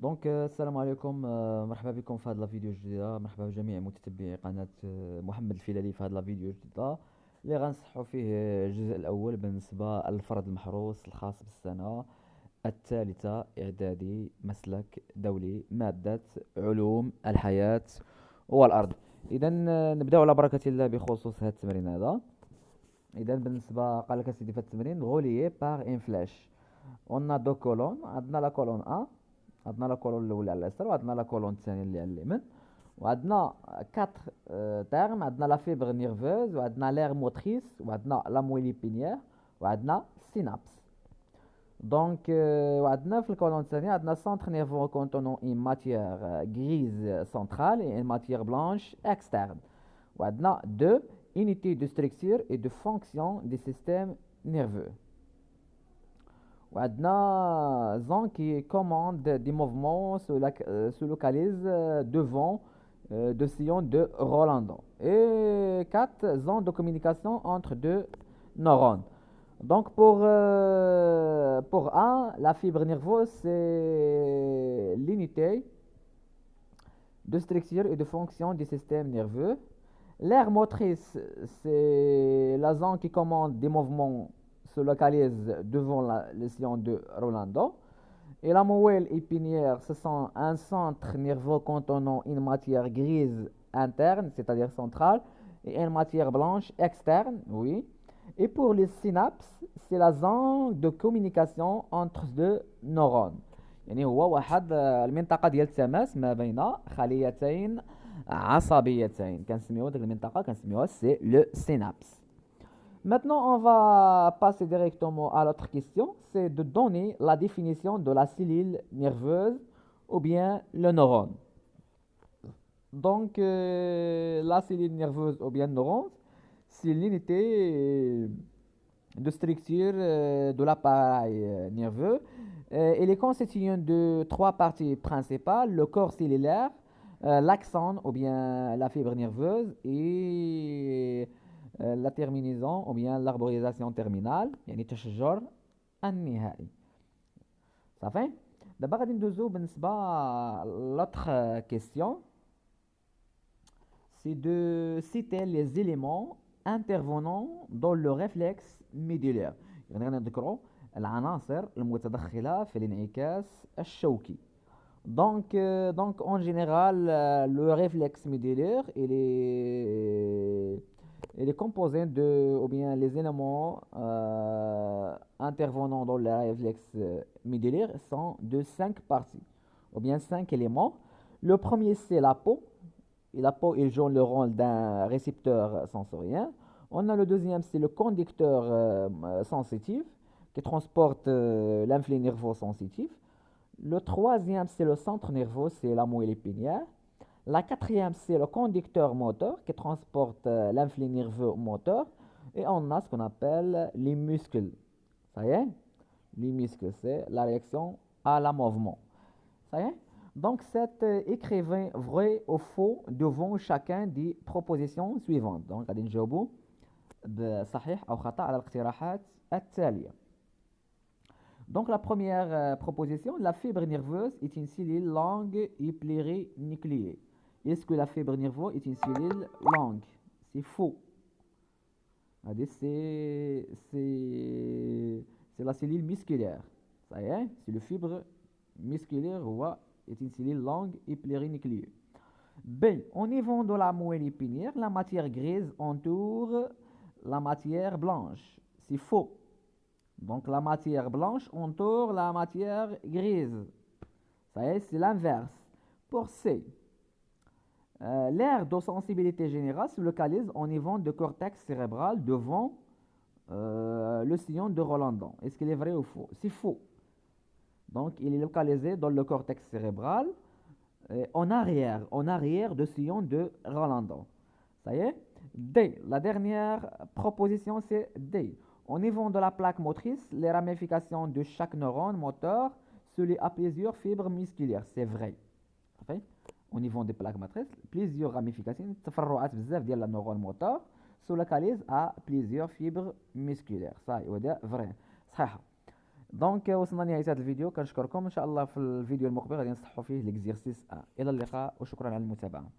السلام عليكم، مرحبا بكم في هذا الفيديو الجديدة. مرحبا بجميع متتبعي قناة محمد الفيلالي في هذا الفيديو الجديدة اللي غنصحوا فيه الجزء الأول بالنسبة للفرد المحروس الخاص بالسنة الثالثة إعدادي مسلك دولي مادة علوم الحياة والأرض. إذا نبدأ على بركة الله بخصوص هذا التمرين هذا. إذا بالنسبة قال لك سيدي في التمرين غوليي باغ ان فلاش. On a deux colonnes، عندنا لا كولون A، عندنا لا كولون الاولى على اليسار وعندنا لا كولون الثانيه اللي على اليمين، وعندنا 4 تيرم. عندنا لا فيبر نيرفوز وعندنا لير موتريس وعندنا لا مويلي بينيير وعندنا سينابس. وعندنا في الكولون الثانيه عندنا سونتر نيرفو كونتونون ان ماتيير غريز سنترال et ان ماتيير بلانش اكسترن. وعندنا 2 unités de structure et de fonction des systèmes nerveux. وعندنا zone qui commande des mouvements se localise devant deux sillons de Rolando et 4 zones de communication entre deux neurones. Donc pour A, la fibre nerveuse c'est l'unité de structure et de fonction du système nerveux. L'aire motrice c'est la zone qui commande des mouvements se localise devant le sillon de Rolando. Et la moelle épinière, ce sont un centre nerveux contenant une matière grise interne, c'est-à-dire centrale, et une matière blanche externe, oui. Et pour les synapses, c'est la zone de communication entre deux neurones. يعني هو واحد المنطقة ديال التماس ما بين خليتين عصبيتين كنسميوها ديك المنطقة كنسميوها سي لو سينابس. Maintenant, on va passer directement à l'autre question, c'est de donner la définition de la cellule nerveuse ou bien le neurone. La cellule nerveuse ou bien neurone, c'est l'unité de structure de l'appareil nerveux. Elle est constituée de 3 parties principales, le corps cellulaire, l'axone ou bien la fibre nerveuse et la terminaison ou bien l'arborisation terminale يعني التشجر النهائي. صافي دابا غادي ندوزو بالنسبه l'autre question, c'est de citer les éléments intervenant dans le réflexe médullaire. يعني غنذكروا العناصر المتدخله في الانعكاس الشوكي. En général, le réflexe médullaire il est composé de, ou bien les éléments intervenant dans le réflexe médullaire sont de 5 parties, ou bien 5 éléments. Le premier c'est la peau, et la peau il joue le rôle d'un récepteur sensoriel. On a le deuxième c'est le conducteur sensitif qui transporte l'influx nerveux sensitif. Le troisième c'est le centre nerveux, c'est la moelle épinière. La quatrième, c'est le conducteur moteur qui transporte l'influx nerveux moteur. Et on a ce qu'on appelle les muscles. Ça y est? Les muscles, c'est la réaction à la mouvement. Ça y est? Donc, écrivez vrai ou faux devant chacun des propositions suivantes. Donc, غادي نجاوبوا بصحيح أو خطأ على الاقتراحات التالية. Donc, la première proposition, la fibre nerveuse est une cellule longue et plurinucléée. Est-ce que la fibre nerveuse est une cellule longue? C'est faux. C'est la cellule musculaire. Ça y est, c'est le fibre musculaire est une cellule longue et plurinucléée. B. Au niveau de la moelle épinière, la matière grise entoure la matière blanche. C'est faux. Donc la matière blanche entoure la matière grise. Ça y est, c'est l'inverse. Pour C. L'aire de sensibilité générale se localise au niveau du cortex cérébral devant le sillon de Rolando. Est-ce qu'il est vrai ou faux? C'est faux. Donc, il est localisé dans le cortex cérébral en arrière du sillon de Rolando. Ça y est? D. La dernière proposition, c'est D. Au niveau de la plaque motrice, les ramifications de chaque neurone moteur se lient à plusieurs fibres musculaires. C'est vrai. Okay? Au niveau des plaques motrices, plusieurs ramifications, تفرعات بزاف ديال la neurone moteur se localisent à plusieurs fibres musculaires. Ça, c'est vrai. صحيحة. دونك وصلنا لنهاية هذا الفيديو، كنشكركم. ان شاء الله في الفيديو المقبل غادي نصحوا فيه ليكزيرسيس الى اللقاء وشكرا على المتابعة.